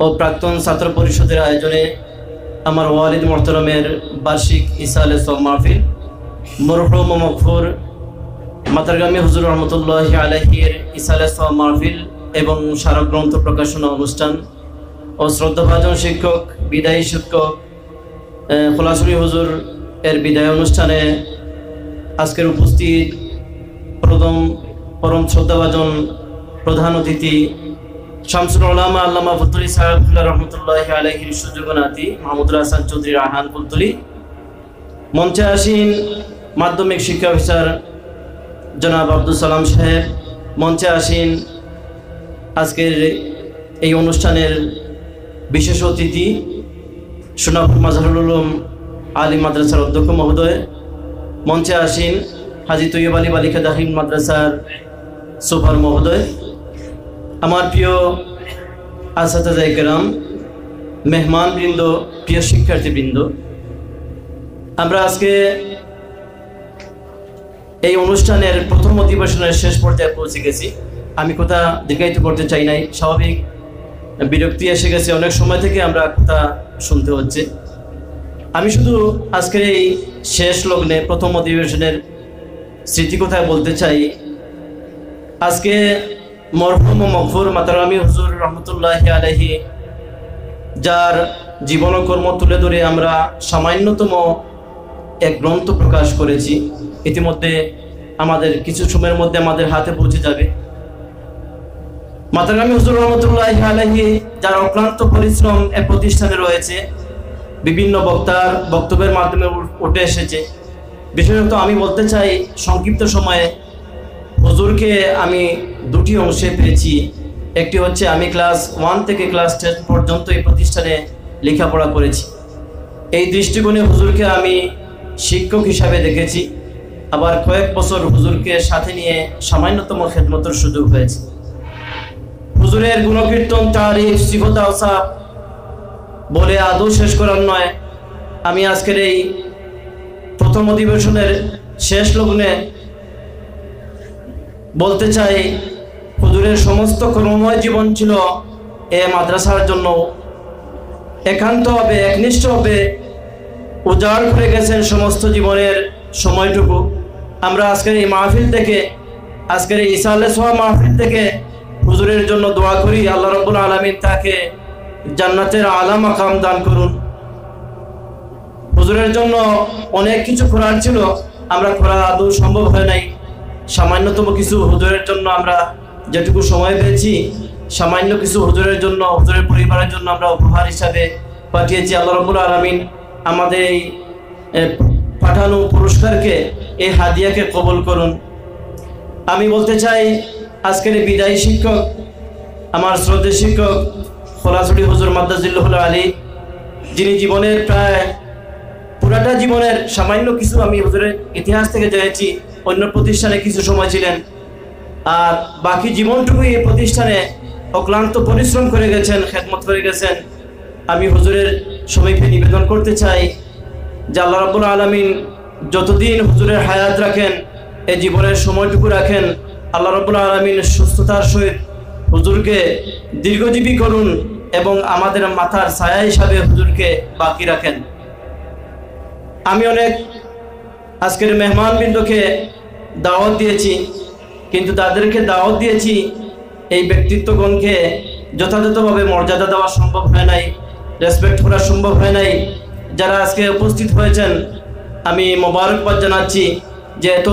ও প্রাক্তন ছাত্র পরিষদের আয়োজনে আমার ওয়ালিদ মোহতরমের বার্ষিক ইসালে সব মাহফিল মরহুম মকফুর মাতারগামী হুজুর রহমতুল্লাহি আলাইহির ইসালে সব মাহফিল এবং স্মারক গ্রন্থ প্রকাশনা অনুষ্ঠান ও শ্রদ্ধাভাজন শিক্ষক বিদায়ী শিক্ষক খোলাসুরি হুজুর এর বিদায় অনুষ্ঠানে আজকের উপস্থিত পরম শ্রদ্ধাভাজন প্রধান অতিথি শামসুল উলামা আল্লামা ফুলতুলি সাহেব রহমতুল্লাহি আলাইহির সুযোগ্য নাতি মাহমুদুল হাসান চৌধুরী রাহান ফুলতুলি, মঞ্চে আসীন মাধ্যমিক শিক্ষা অফিসার জনাব আব্দুল সালাম সাহেব, মঞ্চে আসীন আজকের এই অনুষ্ঠানের বিশেষ অতিথি সোনাপুর মাজহারুল উলুম আলী মাদ্রাসার অধ্যক্ষ মহোদয়, মঞ্চে আসীন হাজী তৈয়ব আলী বালিকা দাখিল মাদ্রাসার সুপার মহোদয়, আমার প্রিয় আসাতায়ে কেরাম, মেহমানবৃন্দ, প্রিয় শিক্ষার্থীবৃন্দ, আমরা আজকে এই অনুষ্ঠানের প্রথম অধিবেশনের শেষ পর্যায়ে পৌঁছে গেছি। আমি কথা দীর্ঘায়িত করতে চাই নাই, স্বাভাবিক বিরক্তি এসে গেছে, অনেক সময় থেকে আমরা কথা শুনতে হচ্ছে। আমি শুধু আজকের এই শেষ লগ্নে প্রথম অধিবেশনের স্মৃতি কথায় বলতে চাই। আজকে মরহুম মকফুর মাতারগামী হুজুর রহমতুল্লাহি আলাইহি যার জীবন ও কর্ম তুলে ধরে আমরা সামান্যতম এক গ্রন্থ প্রকাশ করেছি, ইতিমধ্যে আমাদের কিছু সময়ের মধ্যে আমাদের হাতে পৌঁছে যাবে। মাতারগামী হুজুর রহমতুল্লাহি আলাইহি যার অক্লান্ত পরিশ্রম এ প্রতিষ্ঠানে রয়েছে, বিভিন্ন বক্তার বক্তব্যের মাধ্যমে উঠে এসেছে। বিশেষত আমি বলতে চাই, সংক্ষিপ্ত সময়ে হুজুরকে আমি দুটি অংশে পেয়েছি। একটি হচ্ছে আমি ক্লাস 1 থেকে ক্লাস 10 পর্যন্ত এই প্রতিষ্ঠানে লেখাপড়া করেছি। এই দৃষ্টিকোণে হুজুরকে আমি শিক্ষক হিসাবে দেখেছি, আবার কয়েক বছর হুজুরকে সাথে নিয়ে সামান্যতম খেদমতের সুযোগ হয়েছে। হুজুরের গুণকীর্তন, তারিফ, সিফত আওসাফ বলে আদৌ শেষ করার নয়। আমি আজকের এই প্রথম অধিবেশনের শেষ লগ্নে বলতে চাই, হুজুরের সমস্ত কর্মময় জীবন ছিল এ মাদ্রাসার জন্য একান্তভাবে একনিষ্ঠভাবে উজাড় করে গেছেন সমস্ত জীবনের সময়টুকু। আমরা আজকের এই মাহফিল থেকে, আজকের এই ইসালে সোয়া মাহফিল থেকে হুজুরের জন্য দোয়া করি, আল্লাহ রাব্বুল আলামিন তাকে জান্নাতের আলা মাকাম দান করুন। হুজুরের জন্য অনেক কিছু করার ছিল, আমরা করা আদৌ সম্ভব হয় নাই। সামান্যতম কিছু হুজুরের জন্য আমরা যেটুকু সময় পেয়েছি, সামান্য কিছু হুজুরের জন্য, হুজুরের পরিবারের জন্য আমরা উপহার হিসাবে পাঠিয়েছি। আল্লাহ রাব্বুল আলামিন আমাদের এই পাঠানো পুরস্কারকে, এই হাদিয়াকে কবুল করুন। আমি বলতে চাই, আজকের এই বিদায়ী শিক্ষক, আমার শ্রদ্ধেয় শিক্ষক খোলাসুরি হুজুর মাদ্দাজিল্লাহুল আলী, যিনি জীবনের প্রায় পুরাটা জীবনের সামান্য কিছু আমি হুজুরের ইতিহাস থেকে জেনেছি, অন্য প্রতিষ্ঠানে কিছু সময় ছিলেন, আর বাকি জীবনটুকুই এই প্রতিষ্ঠানে অক্লান্ত পরিশ্রম করে গেছেন, খেদমত করে গেছেন। আমি হুজুরের সমীপে নিবেদন করতে চাই যে আল্লাহ রাব্বুল আলামিন যতদিন হুজুরের হায়াত রাখেন, এই জীবনের সময়টুকু রাখেন, আল্লাহ রাব্বুল আলামিন সুস্থতার সহিত হুজুরকে দীর্ঘজীবী করুন এবং আমাদের মাথার ছায়া হিসাবে হুজুরকে বাকি রাখেন। আমি অনেক আজকের মেহমানবৃন্দকে দাওয়াত দিয়েছি, কিন্তু তাদেরকে দাওয়াত দিয়েছি, এই ব্যক্তিত্বগণকে যথাযথভাবে মর্যাদা দেওয়া সম্ভব হয় নাই, রেসপেক্ট করা সম্ভব হয় নাই। যারা আজকে উপস্থিত হয়েছেন, আমি মোবারকবাদ জানাচ্ছি যে এত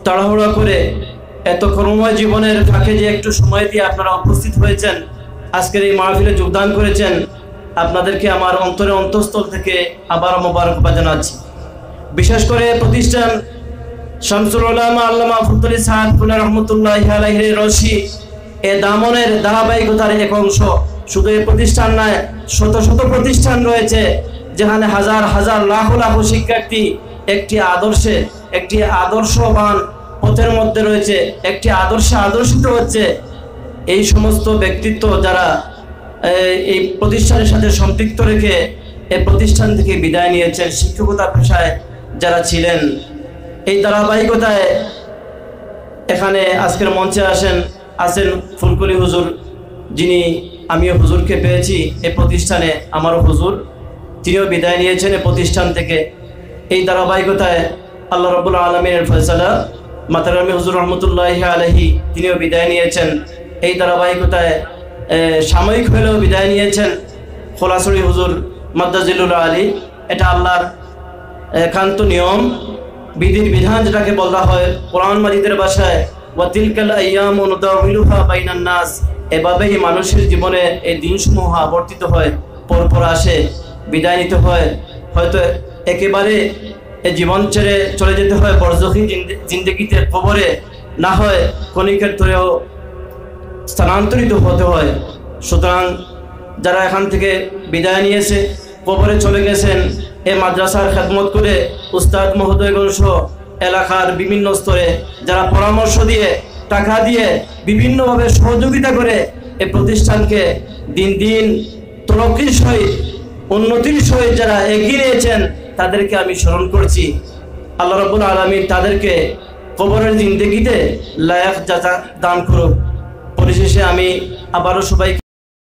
তাড়াহুড়া করে, এত কর্মময় জীবনের ফাঁকে যে একটু সময় দিয়ে আপনারা উপস্থিত হয়েছেন, আজকের এই মাহফিলে যোগদান করেছেন, আপনাদেরকে আমার অন্তরে অন্তঃস্থল থেকে আবারও মোবারকবাদ জানাচ্ছি। বিশেষ করে প্রতিষ্ঠান শামসুল উলামা আল্লামা ফুলতুলি সাহেব রহমতুল্লাহি আলাইহির রশি এ দামনের ধারাবাহিকতার এক অংশ। শুধু এই প্রতিষ্ঠান নয়, শত শত প্রতিষ্ঠান রয়েছে যেখানে হাজার হাজার লাখ লাখ শিক্ষার্থী একটি আদর্শে, একটি আদর্শবান পথের মধ্যে রয়েছে, একটি আদর্শে আদর্শিত হচ্ছে। এই সমস্ত ব্যক্তিত্ব যারা এই প্রতিষ্ঠানের সাথে সম্পৃক্ত রেখে এই প্রতিষ্ঠান থেকে বিদায় নিয়েছেন, শিক্ষকতা পেশায় যারা ছিলেন, এই ধারাবাহিকতায় এখানে আজকের মঞ্চে আছেন ফুলকুলি হুজুর, যিনি আমিও হুজুরকে পেয়েছি এই প্রতিষ্ঠানে। আমারও হুজুর তিনিও বিদায় নিয়েছেন এই প্রতিষ্ঠান থেকে। এই ধারাবাহিকতায় আল্লাহ রাব্বুল আলামিনের ফয়সালা মাতারামি হুজুর রহমতুল্লাহি আলাইহি তিনিও বিদায় নিয়েছেন। এই ধারাবাহিকতায় সাময়িক হলেও বিদায় নিয়েছেন খোলাসরি হুজুর মাদ্দাজিলুল আলী। এটা আল্লাহর একান্ত নিয়ম, বিধির বিধান যেটাকে বলা হয় কোরআন মাজিদের ভাষায়, ওয়া তিলকাল আইয়ামু নুদাউলুহা বাইনান নাস। এভাবেই মানুষের জীবনে এই দিনসমূহ আবর্তিত হয়, পরপর আসে, বিদায় নিতে হয়। হয়তো একেবারে এই জীবন ছেড়ে চলে যেতে হয় বরজখী জিন্দেগিতে, কবরে, না হয় ক্ষণিকের ধরেও স্থানান্তরিত হতে হয়। সুতরাং যারা এখান থেকে বিদায় নিয়েছে, কবরে চলে গেছেন, এই মাদ্রাসার খেদমত করে উস্তাদ মহোদয়গণ সহ এলাকার বিভিন্ন স্তরে যারা পরামর্শ দিয়ে, টাকা দিয়ে, বিভিন্নভাবে সহযোগিতা করে এই প্রতিষ্ঠানকে দিন দিন তরক্কির সহিত, উন্নতির সহিত যারা এগিয়ে নিয়েছেন, তাদেরকে আমি স্মরণ করছি। আল্লাহ রাব্বুল আলামিন তাদেরকে কবরের জিন্দেগিতে লায়ক জাযা দান করুক। পরিশেষে আমি আবারও সবাইকে